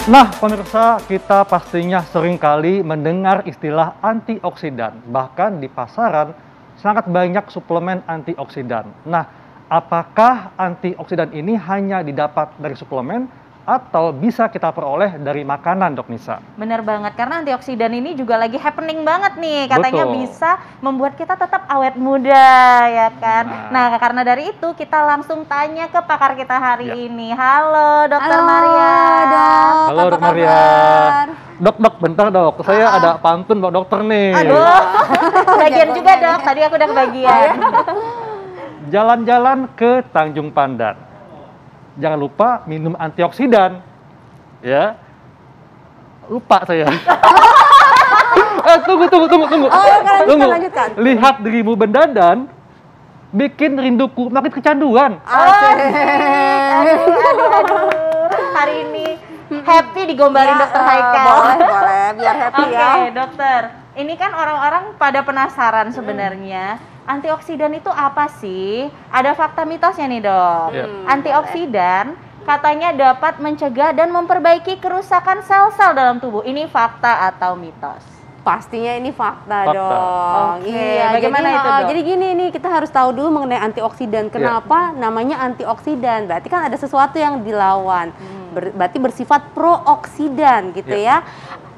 Nah, pemirsa, kita pastinya sering kali mendengar istilah antioksidan. Bahkan di pasaran sangat banyak suplemen antioksidan. Nah, apakah antioksidan ini hanya didapat dari suplemen atau bisa kita peroleh dari makanan, Dok Nisa? Bener banget, karena antioksidan ini juga lagi happening banget nih. Katanya Betul. bisa membuat kita tetap awet muda, ya kan? Nah, karena dari itu kita langsung tanya ke pakar kita hari ini. Halo, Dokter Maria. Dok. Halo, Apa Dok Maria. kabar? Dok, bentar dok. Saya ada pantun buat dokter nih. Aduh, bagian juga dok. Tadi aku udah kebagian. Jalan-jalan ke Tanjung Pandan. Jangan lupa minum antioksidan. Ya. Lupa saya. Tunggu. Lanjutkan. Lihat dirimu berdandan, bikin rinduku makin kecanduan. Aduh. Hari ini happy digombalin Dokter Haikal. Boleh, biar happy ya. Oke, dokter. Ini kan orang-orang pada penasaran sebenarnya. Antioksidan itu apa sih? Ada fakta mitosnya nih, Dok. Antioksidan katanya dapat mencegah dan memperbaiki kerusakan sel-sel dalam tubuh. Ini fakta atau mitos? Pastinya ini fakta. Fakta. Dong. Oke, Iya, bagaimana itu, Dok? Jadi gini nih, kita harus tahu dulu mengenai antioksidan. Kenapa namanya antioksidan? Berarti kan ada sesuatu yang dilawan. Berarti bersifat prooksidan gitu ya.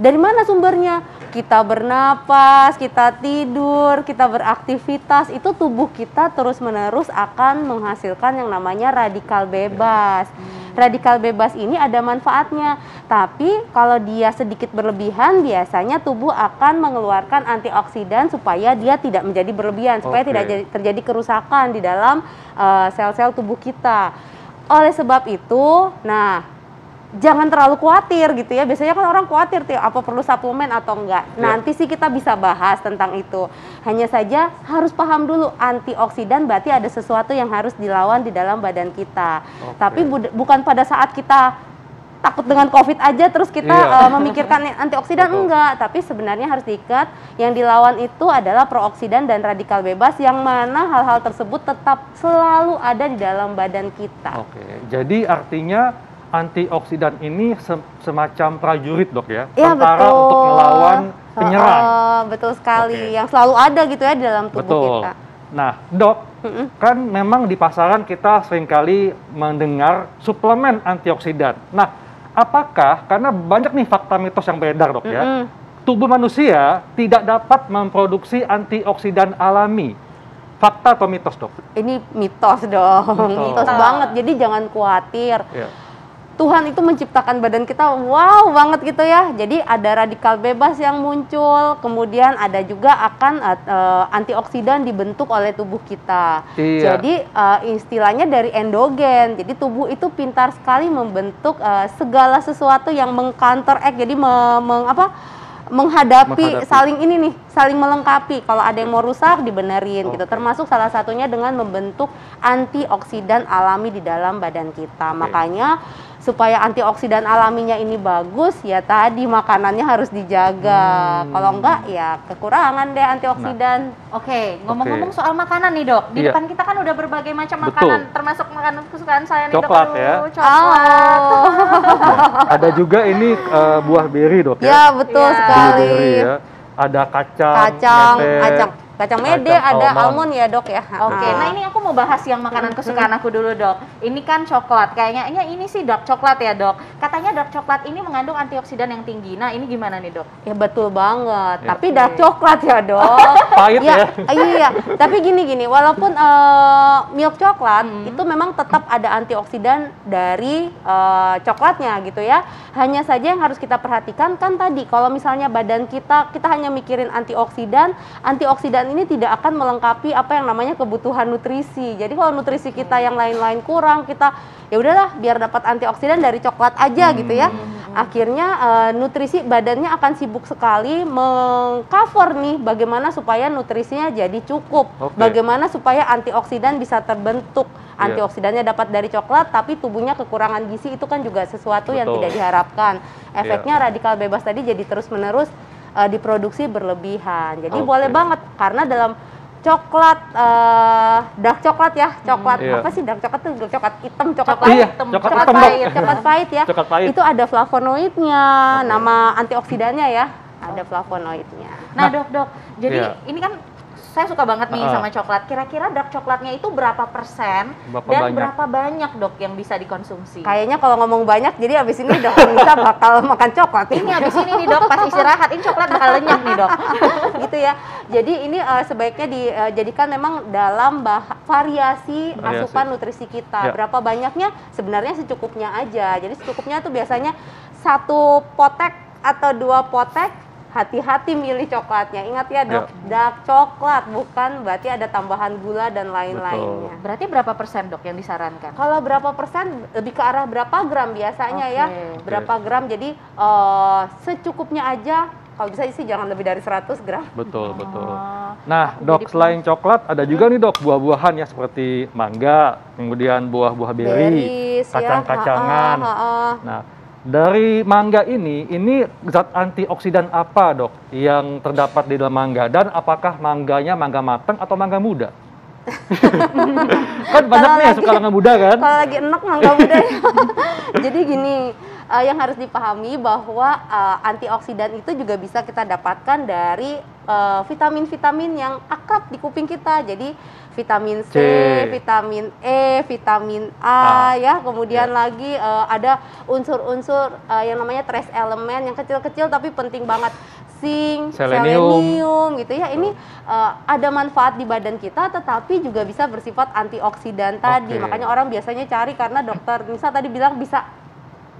Dari mana sumbernya? Kita bernapas, kita tidur, kita beraktivitas, itu tubuh kita terus-menerus akan menghasilkan yang namanya radikal bebas. Radikal bebas ini ada manfaatnya, tapi kalau dia sedikit berlebihan, biasanya tubuh akan mengeluarkan antioksidan supaya dia tidak menjadi berlebihan, supaya tidak terjadi kerusakan di dalam sel-sel tubuh kita. Oleh sebab itu, jangan terlalu khawatir gitu ya. Biasanya kan orang khawatir tuh, apa perlu suplemen atau enggak. Nanti sih kita bisa bahas tentang itu. Hanya saja harus paham dulu antioksidan berarti ada sesuatu yang harus dilawan di dalam badan kita. Tapi bukan pada saat kita takut dengan COVID aja terus kita memikirkan antioksidan, enggak. Tapi sebenarnya harus diikat, yang dilawan itu adalah prooksidan dan radikal bebas, yang mana hal-hal tersebut tetap selalu ada di dalam badan kita. Jadi artinya antioksidan ini semacam prajurit, Dok ya? Iya, Tentara betul. untuk melawan penyerang. Betul sekali, yang selalu ada gitu ya di dalam tubuh kita. Nah, Dok, kan memang di pasaran kita seringkali mendengar suplemen antioksidan. Nah, apakah karena banyak nih fakta mitos yang beredar, Dok ya? Tubuh manusia tidak dapat memproduksi antioksidan alami. Fakta atau mitos, Dok? Ini mitos dong, mitos banget. Jadi jangan khawatir. Tuhan itu menciptakan badan kita, wow banget gitu ya. Jadi ada radikal bebas yang muncul, kemudian ada juga akan antioksidan dibentuk oleh tubuh kita. Jadi istilahnya dari endogen. Jadi tubuh itu pintar sekali membentuk segala sesuatu yang meng-counteract. Jadi menghadapi saling ini nih, saling melengkapi. Kalau ada yang mau rusak dibenerin gitu. Termasuk salah satunya dengan membentuk antioksidan alami di dalam badan kita. Makanya supaya antioksidan alaminya ini bagus, ya tadi makanannya harus dijaga. Kalau enggak ya kekurangan deh antioksidan. Ngomong-ngomong soal makanan nih, Dok. Di depan kita kan udah berbagai macam makanan, termasuk makanan kesukaan saya nih, Coklat, Dok. ya? Coklat. Ada juga ini buah beri, Dok ya? Ya, betul sekali. Beri, ya. Ada kacang mede, ada almond ya, Dok ya. Nah ini aku mau bahas yang makanan kesukaan aku dulu, Dok. Ini kan coklat, kayaknya ini sih dark coklat ya, Dok. Katanya dark coklat ini mengandung antioksidan yang tinggi. Nah ini gimana nih, Dok? Ya betul banget, tapi dark coklat ya, Dok. Pahit ya? Iya, tapi gini, walaupun milk coklat itu memang tetap ada antioksidan dari coklatnya gitu ya. Hanya saja yang harus kita perhatikan kan tadi, kalau misalnya badan kita hanya mikirin antioksidan ini tidak akan melengkapi apa yang namanya kebutuhan nutrisi. Jadi kalau nutrisi kita yang lain-lain kurang, kita ya udahlah biar dapat antioksidan dari coklat aja gitu ya. Akhirnya nutrisi badannya akan sibuk sekali mengcover nih bagaimana supaya nutrisinya jadi cukup. Bagaimana supaya antioksidan bisa terbentuk. Antioksidannya dapat dari coklat, tapi tubuhnya kekurangan gizi, itu kan juga sesuatu yang tidak diharapkan. Efeknya radikal bebas tadi jadi terus-menerus diproduksi berlebihan. Jadi boleh banget, karena dalam coklat, dark coklat ya, coklat apa sih dark coklat tuh? Coklat hitam, coklat Iya, hitam, coklat pahit, coklat pahit ya. Coklat pahit. Itu ada flavonoidnya, nama antioksidannya ya, ada flavonoidnya. Nah dok, jadi Iya. ini kan saya suka banget nih sama coklat. Kira-kira dark coklatnya itu berapa persen dan berapa banyak dok yang bisa dikonsumsi? Kayaknya kalau ngomong banyak, jadi abis ini dok Nisa bakal makan coklat. Ini abis ini nih dok, pas istirahat ini coklat bakal lenyap nih dok. Gitu ya. Jadi ini sebaiknya dijadikan memang dalam variasi asupan nutrisi kita. Berapa banyaknya? Sebenarnya secukupnya aja. Jadi secukupnya tuh biasanya 1 potek atau 2 potek. Hati-hati milih coklatnya. Ingat ya dok, dark coklat, bukan berarti ada tambahan gula dan lain-lainnya. Berarti berapa persen dok yang disarankan? Kalau berapa persen lebih ke arah berapa gram biasanya ya. Berapa gram, jadi secukupnya aja. Kalau bisa sih jangan lebih dari 100 gram. Betul. Nah dok, selain coklat ada juga nih dok buah-buahan ya seperti mangga, kemudian buah-buah beri, kacang-kacangan. Nah, dari mangga ini zat antioksidan apa dok yang terdapat di dalam mangga, dan apakah mangganya mangga matang atau mangga muda? Kan banyak nih yang suka mangga muda kan? Kalau lagi enak mangga muda ya. Jadi gini, yang harus dipahami bahwa antioksidan itu juga bisa kita dapatkan dari vitamin-vitamin yang akrab di kuping kita. Jadi vitamin C, vitamin E, vitamin A ya. Kemudian lagi ada unsur-unsur yang namanya trace element yang kecil-kecil tapi penting banget. Zinc, selenium gitu ya. Ini ada manfaat di badan kita, tetapi juga bisa bersifat antioksidan tadi. Makanya orang biasanya cari karena dokter Nisa tadi bilang bisa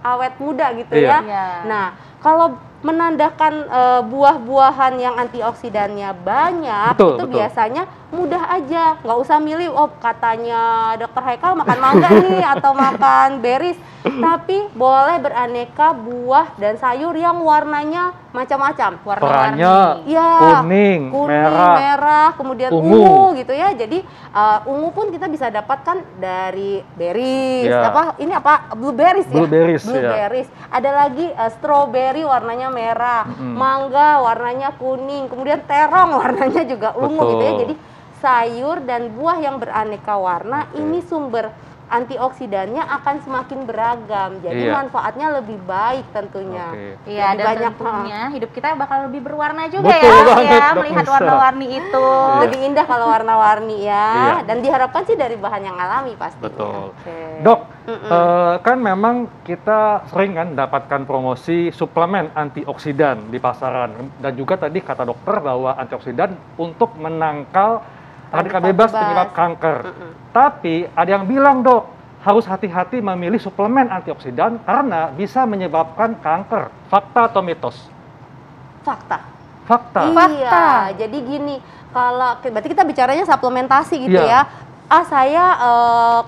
awet muda gitu ya. Nah, kalau menandakan buah-buahan yang antioksidannya banyak, itu biasanya mudah aja, nggak usah milih. Oh katanya dokter Haikal makan mangga nih atau makan berries, tapi boleh beraneka buah dan sayur yang warnanya macam-macam. Warna-warni, kuning, merah, kemudian ungu gitu ya. Jadi ungu pun kita bisa dapatkan dari berries. Ini apa? Blueberries ya. Blueberries. Ada lagi strawberry warnanya merah, mangga warnanya kuning, kemudian terong warnanya juga ungu gitu ya. Jadi sayur dan buah yang beraneka warna ini sumber antioksidannya akan semakin beragam, jadi manfaatnya lebih baik tentunya. Iya, dan banyak tentunya hidup kita bakal lebih berwarna juga ya melihat warna-warni itu. Lebih indah kalau warna-warni ya, dan diharapkan sih dari bahan yang alami pastinya. Betul. Dok, kan memang kita sering kan dapatkan promosi suplemen antioksidan di pasaran, dan juga tadi kata dokter bahwa antioksidan untuk menangkal radikal bebas penyebab kanker. Tapi ada yang bilang dok, harus hati-hati memilih suplemen antioksidan karena bisa menyebabkan kanker. Fakta atau mitos? Fakta. Fakta. Jadi gini, kalau berarti kita bicaranya suplementasi gitu ya. Saya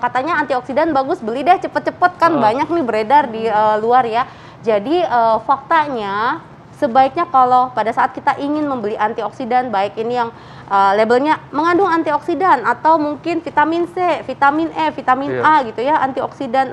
katanya antioksidan bagus, beli deh cepet-cepet kan banyak nih beredar di luar ya. Jadi faktanya sebaiknya kalau pada saat kita ingin membeli antioksidan, baik ini yang labelnya mengandung antioksidan atau mungkin vitamin C, vitamin E, vitamin A gitu ya, antioksidan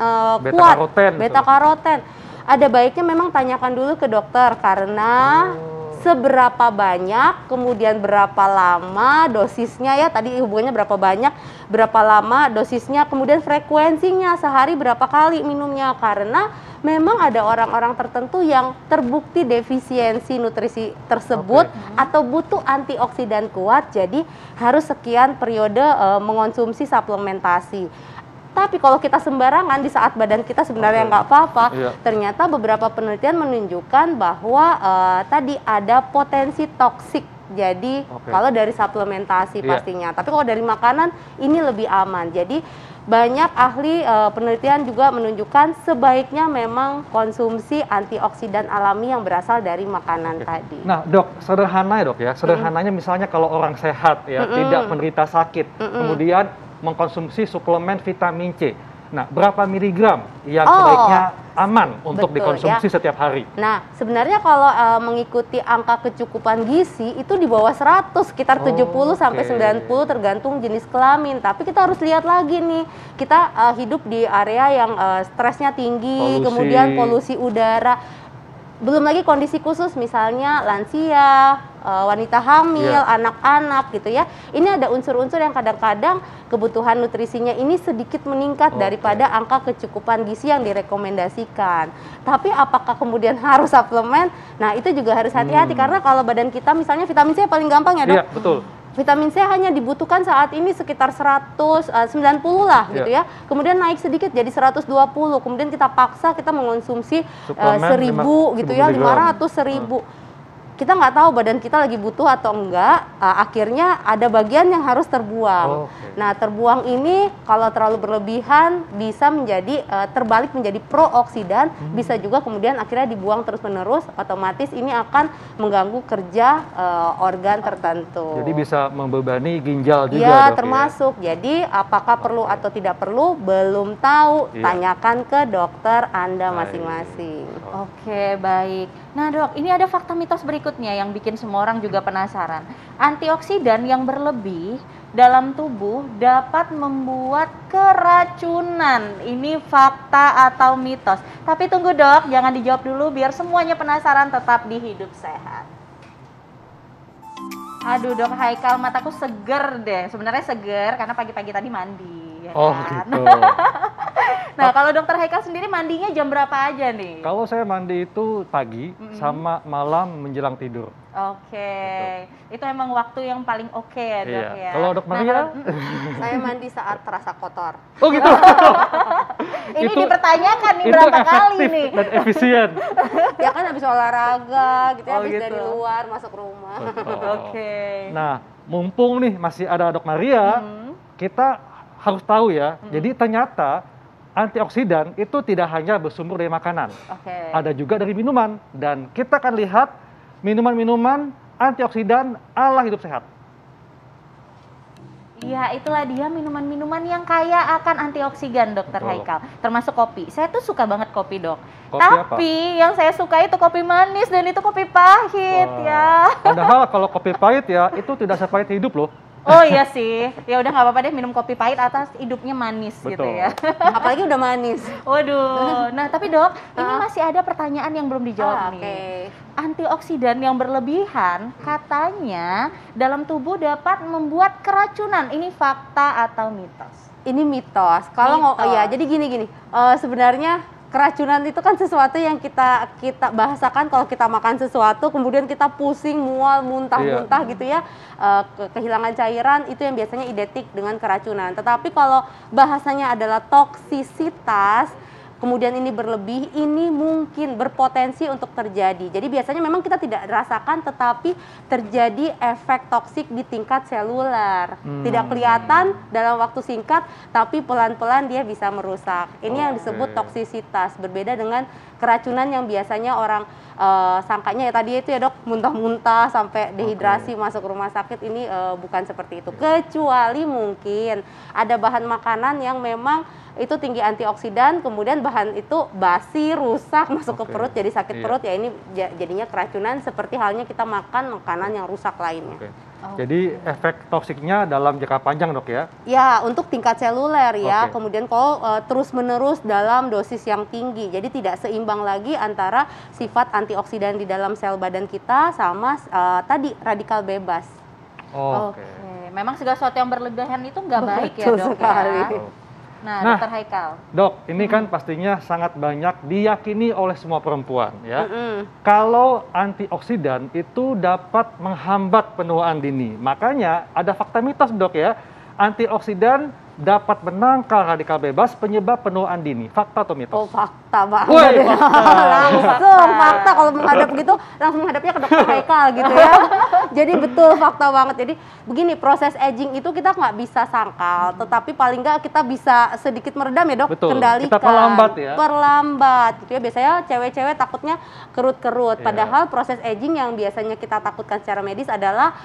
kuat, beta karoten. Ada baiknya memang tanyakan dulu ke dokter karena seberapa banyak, kemudian berapa lama dosisnya ya, tadi hubungannya berapa banyak, berapa lama dosisnya, kemudian frekuensinya sehari berapa kali minumnya, karena memang ada orang-orang tertentu yang terbukti defisiensi nutrisi tersebut atau butuh antioksidan kuat, jadi harus sekian periode mengonsumsi suplementasi. Tapi kalau kita sembarangan di saat badan kita sebenarnya nggak apa-apa, ternyata beberapa penelitian menunjukkan bahwa tadi ada potensi toksik. Jadi kalau dari suplementasi pastinya, tapi kalau dari makanan ini lebih aman. Jadi banyak ahli penelitian juga menunjukkan sebaiknya memang konsumsi antioksidan alami yang berasal dari makanan tadi. Nah dok, sederhana ya dok ya, sederhananya misalnya kalau orang sehat ya, tidak menderita sakit, kemudian mengkonsumsi suplemen vitamin C. Nah, berapa miligram yang sebaiknya aman untuk dikonsumsi setiap hari? Nah, sebenarnya kalau mengikuti angka kecukupan gizi itu di bawah 100, sekitar 70 sampai 90 tergantung jenis kelamin. Tapi kita harus lihat lagi nih, kita hidup di area yang stresnya tinggi, kemudian polusi udara. Belum lagi kondisi khusus misalnya lansia, wanita hamil, anak-anak gitu ya. Ini ada unsur-unsur yang kadang-kadang kebutuhan nutrisinya ini sedikit meningkat daripada angka kecukupan gizi yang direkomendasikan. Tapi apakah kemudian harus suplemen? Nah, itu juga harus hati-hati karena kalau badan kita misalnya vitamin C paling gampang ya, Dok. Iya, betul. Vitamin C hanya dibutuhkan saat ini sekitar 190 lah gitu ya. Kemudian naik sedikit jadi 120. Kemudian kita paksa kita mengonsumsi 1000 gitu ya, 500, 1000. Kita nggak tahu badan kita lagi butuh atau enggak, akhirnya ada bagian yang harus terbuang. Nah, terbuang ini kalau terlalu berlebihan bisa menjadi terbalik menjadi prooksidan, bisa juga kemudian akhirnya dibuang terus-menerus, otomatis ini akan mengganggu kerja organ tertentu. Jadi bisa membebani ginjal juga, ya, Dok, termasuk. Jadi apakah perlu atau tidak perlu belum tahu, tanyakan ke dokter Anda masing-masing. Oke, baik. Nah, Dok, ini ada fakta mitos berikutnya yang bikin semua orang juga penasaran. Antioksidan yang berlebih dalam tubuh dapat membuat keracunan. Ini fakta atau mitos? Tapi tunggu, Dok, jangan dijawab dulu biar semuanya penasaran, tetap di Hidup Sehat. Aduh, Dok Haikal, mataku seger deh. Sebenarnya seger karena pagi-pagi tadi mandi. Ya kan? Gitu. Nah, kalau Dokter Haikal sendiri mandinya jam berapa aja nih? Kalau saya mandi itu pagi sama malam menjelang tidur. Oke, itu emang waktu yang paling oke ya, Dok ya. Kalau Dok Maria? Saya mandi saat terasa kotor. Oh gitu. Ini dipertanyakan nih berapa kali nih. Dan efisien. Ya kan habis olahraga gitu ya, habis gitu. dari luar masuk rumah. Oke. Nah, mumpung nih masih ada Dok Maria, kita harus tahu ya. Jadi ternyata antioksidan itu tidak hanya bersumber dari makanan. Ada juga dari minuman. Dan kita akan lihat minuman-minuman antioksidan ala Hidup Sehat. Iya, itulah dia minuman-minuman yang kaya akan antioksidan, Dokter Haikal. Termasuk kopi. Saya tuh suka banget kopi, Dok. Kopi Tapi yang saya suka itu kopi manis dan itu kopi pahit ya. Padahal kalau kopi pahit ya itu tidak sepahit hidup loh. Oh iya sih, ya udah nggak apa-apa deh minum kopi pahit atas hidupnya manis. Gitu ya. Apalagi udah manis. Waduh, nah tapi Dok, ini masih ada pertanyaan yang belum dijawab nih. Antioksidan yang berlebihan katanya dalam tubuh dapat membuat keracunan. Ini fakta atau mitos? Ini mitos. Kalau ya jadi gini, sebenarnya keracunan itu kan sesuatu yang kita bahasakan kalau kita makan sesuatu kemudian kita pusing, mual, muntah-muntah gitu ya, kehilangan cairan, itu yang biasanya identik dengan keracunan. Tetapi kalau bahasanya adalah toksisitas, kemudian ini berlebih, ini mungkin berpotensi untuk terjadi. Jadi biasanya memang kita tidak rasakan, tetapi terjadi efek toksik di tingkat seluler. Tidak kelihatan dalam waktu singkat, tapi pelan-pelan dia bisa merusak. Ini yang disebut toksisitas, berbeda dengan keracunan yang biasanya orang sangkanya ya tadi itu ya, Dok, muntah-muntah sampai dehidrasi masuk rumah sakit. Ini bukan seperti itu. Kecuali mungkin ada bahan makanan yang memang itu tinggi antioksidan, kemudian bahan itu basi, rusak, masuk ke perut jadi sakit perut, ya ini jadinya keracunan seperti halnya kita makan makanan yang rusak lainnya. Jadi efek toksiknya dalam jangka panjang, Dok ya? Ya, untuk tingkat seluler ya, kemudian kalau terus-menerus dalam dosis yang tinggi, jadi tidak seimbang lagi antara sifat antioksidan di dalam sel badan kita sama tadi radikal bebas. Oke. Memang segala sesuatu yang berlebihan itu nggak baik ya, Dok sekali. Ya? Nah, Dokter Haikal. Dok, ini kan pastinya sangat banyak diyakini oleh semua perempuan ya. Kalau antioksidan itu dapat menghambat penuaan dini. Makanya ada fakta mitos, Dok ya. Antioksidan dapat menangkal radikal bebas penyebab penuaan dini. Fakta atau mitos? Oh, fakta banget. Langsung fakta, kalau menghadap gitu langsung menghadapnya ke Dokter Haikal gitu ya. Jadi betul, fakta banget. Jadi begini, proses aging itu kita nggak bisa sangkal, tetapi paling nggak kita bisa sedikit meredam ya, Dok. Betul. Kendalikan. Kita perlambat ya. Perlambat gitu ya. Biasanya cewek-cewek takutnya kerut-kerut. Padahal proses aging yang biasanya kita takutkan secara medis adalah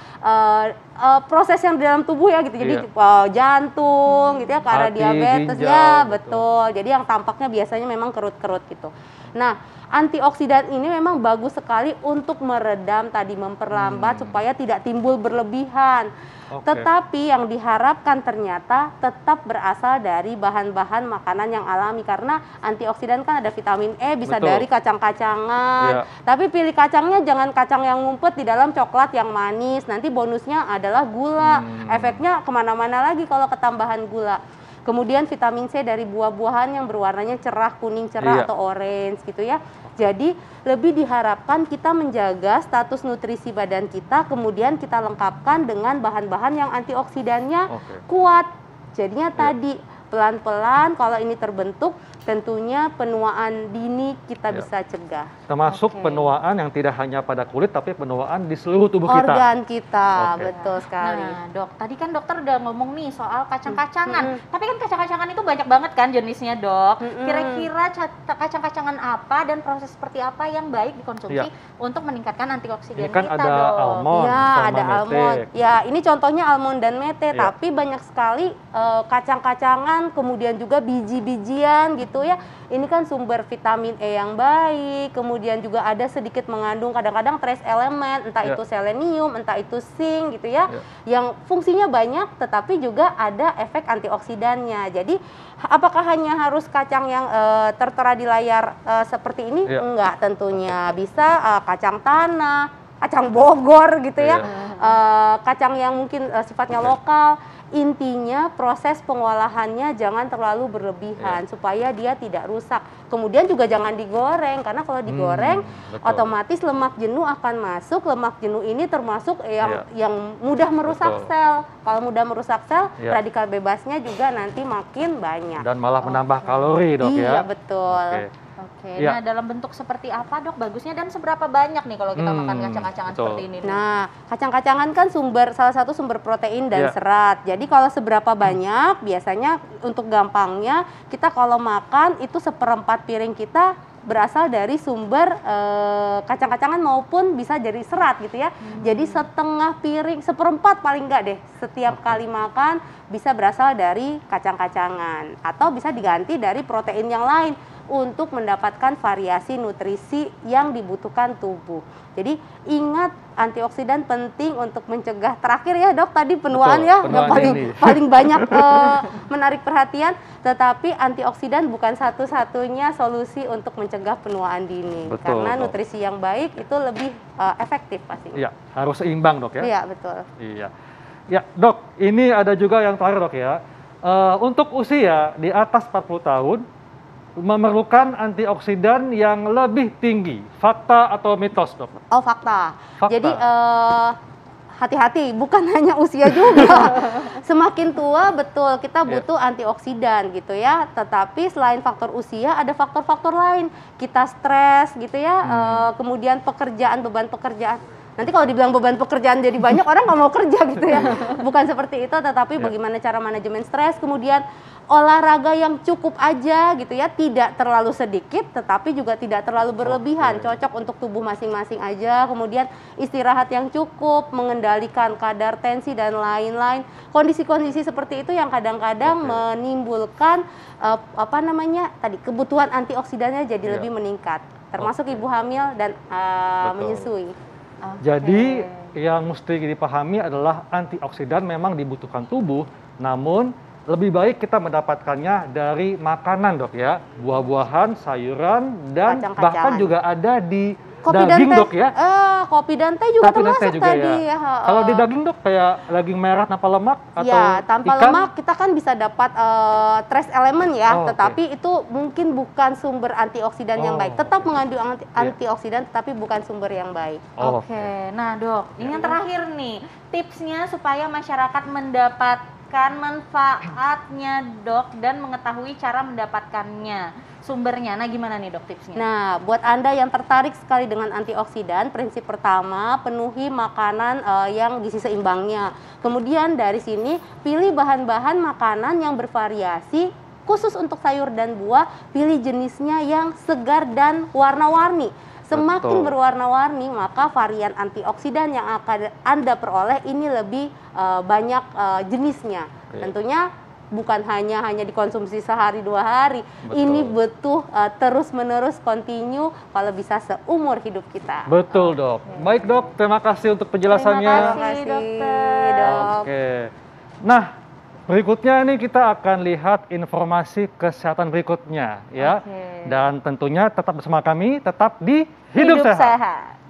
proses yang di dalam tubuh ya gitu. Jadi jantung gitu ya, karena diabetes ginjal, ya, betul. Jadi yang tampaknya biasanya memang kerut-kerut. kerut-kerut gitu. Nah, antioksidan ini memang bagus sekali untuk meredam tadi, memperlambat supaya tidak timbul berlebihan. Tetapi yang diharapkan ternyata tetap berasal dari bahan-bahan makanan yang alami, karena antioksidan kan ada vitamin E, bisa dari kacang-kacangan. Tapi pilih kacangnya jangan kacang yang ngumpet di dalam coklat yang manis, nanti bonusnya adalah gula. Efeknya kemana-mana lagi kalau ketambahan gula. Kemudian vitamin C dari buah-buahan yang berwarnanya cerah, kuning cerah atau orange gitu ya. Jadi lebih diharapkan kita menjaga status nutrisi badan kita, kemudian kita lengkapkan dengan bahan-bahan yang antioksidannya kuat. Jadinya tadi pelan-pelan kalau ini terbentuk, tentunya penuaan dini kita bisa cegah. Termasuk penuaan yang tidak hanya pada kulit, tapi penuaan di seluruh tubuh kita. Organ kita, betul sekali. Nah, Dok, tadi kan dokter udah ngomong nih soal kacang-kacangan. Tapi kan kacang-kacangan itu banyak banget kan jenisnya, Dok. Kira-kira kacang-kacangan apa dan proses seperti apa yang baik dikonsumsi untuk meningkatkan antioksidan ini kan kita, ada Dok? almond, Ya, ada mete. almond. Ya, ini contohnya almond dan mete, tapi banyak sekali kacang-kacangan, kemudian juga biji-bijian gitu ya. Ini kan sumber vitamin E yang baik, kemudian juga ada sedikit mengandung kadang-kadang trace elemen, entah itu selenium, entah itu zinc gitu ya, yang fungsinya banyak tetapi juga ada efek antioksidannya. Jadi apakah hanya harus kacang yang tertera di layar seperti ini? Enggak, tentunya bisa kacang tanah, kacang Bogor gitu ya, kacang yang mungkin sifatnya lokal. Intinya proses pengolahannya jangan terlalu berlebihan supaya dia tidak rusak. Kemudian juga jangan digoreng, karena kalau digoreng otomatis lemak jenuh akan masuk. Lemak jenuh ini termasuk yang mudah merusak sel. Kalau mudah merusak sel, radikal bebasnya juga nanti makin banyak. Dan malah menambah kalori, Dok, ya. Iya, betul. Nah dalam bentuk seperti apa, Dok, bagusnya dan seberapa banyak nih kalau kita makan kacang-kacangan seperti ini? Nah, kacang-kacangan kan salah satu sumber protein dan serat. Jadi kalau seberapa banyak, biasanya untuk gampangnya kita kalau makan itu 1/4 piring kita berasal dari sumber kacang-kacangan maupun bisa dari serat gitu ya. Jadi setengah piring, 1/4 paling enggak deh, setiap kali makan bisa berasal dari kacang-kacangan atau bisa diganti dari protein yang lain untuk mendapatkan variasi nutrisi yang dibutuhkan tubuh. Jadi ingat, antioksidan penting untuk mencegah, terakhir ya Dok, tadi penuaan yang paling banyak menarik perhatian, tetapi antioksidan bukan satu-satunya solusi untuk mencegah penuaan dini. Karena nutrisi yang baik itu lebih efektif pasti. Iya, harus seimbang, Dok, ya. Iya, betul. Iya. Ya, Dok, ini ada juga yang terakhir, Dok, ya. Untuk usia di atas 40 tahun memerlukan antioksidan yang lebih tinggi. Fakta atau mitos, Dok? Oh, fakta. Jadi hati-hati, bukan hanya usia juga. Semakin tua betul kita butuh antioksidan gitu ya. Tetapi selain faktor usia ada faktor-faktor lain. Kita stres gitu ya. Kemudian beban pekerjaan. Nanti kalau dibilang beban pekerjaan jadi banyak, orang nggak mau kerja gitu ya. Bukan seperti itu, tetapi bagaimana cara manajemen stres, kemudian olahraga yang cukup aja gitu ya, tidak terlalu sedikit tetapi juga tidak terlalu berlebihan, cocok untuk tubuh masing-masing aja. Kemudian istirahat yang cukup, mengendalikan kadar tensi dan lain-lain. Kondisi-kondisi seperti itu yang kadang-kadang menimbulkan kebutuhan antioksidannya jadi lebih meningkat, termasuk ibu hamil dan menyusui. Jadi yang mesti dipahami adalah antioksidan memang dibutuhkan tubuh, namun lebih baik kita mendapatkannya dari makanan, Dok, ya. Buah-buahan, sayuran, dan bahkan juga ada di daging, Dok, ya. Kopi dan teh juga termasuk tadi. Ya. Kalau di daging, Dok, kayak daging merah tanpa lemak atau tanpa ikan? lemak kita kan bisa dapat trace elemen ya, tetapi itu mungkin bukan sumber antioksidan yang baik. Tetap mengandung antioksidan tetapi bukan sumber yang baik. Nah, Dok, ini yang terakhir nih, tipsnya supaya masyarakat mendapatkan manfaatnya, Dok, dan mengetahui cara mendapatkannya, sumbernya. Nah, gimana nih, Dok, tipsnya? Nah, buat Anda yang tertarik sekali dengan antioksidan, prinsip pertama, penuhi makanan yang gizi seimbangnya. Kemudian dari sini, pilih bahan-bahan makanan yang bervariasi, khusus untuk sayur dan buah, pilih jenisnya yang segar dan warna-warni. Semakin berwarna-warni, maka varian antioksidan yang akan Anda peroleh ini lebih banyak jenisnya. Tentunya bukan hanya dikonsumsi sehari 2 hari. Betul. Ini butuh terus-menerus continue kalau bisa seumur hidup kita. Betul, Dok. Baik, Dok. Terima kasih untuk penjelasannya. Terima kasih, dokter. Dok. Oke. Nah, berikutnya ini kita akan lihat informasi kesehatan berikutnya ya. Oke. Dan tentunya tetap bersama kami, tetap di Hidup Sehat. Sehat.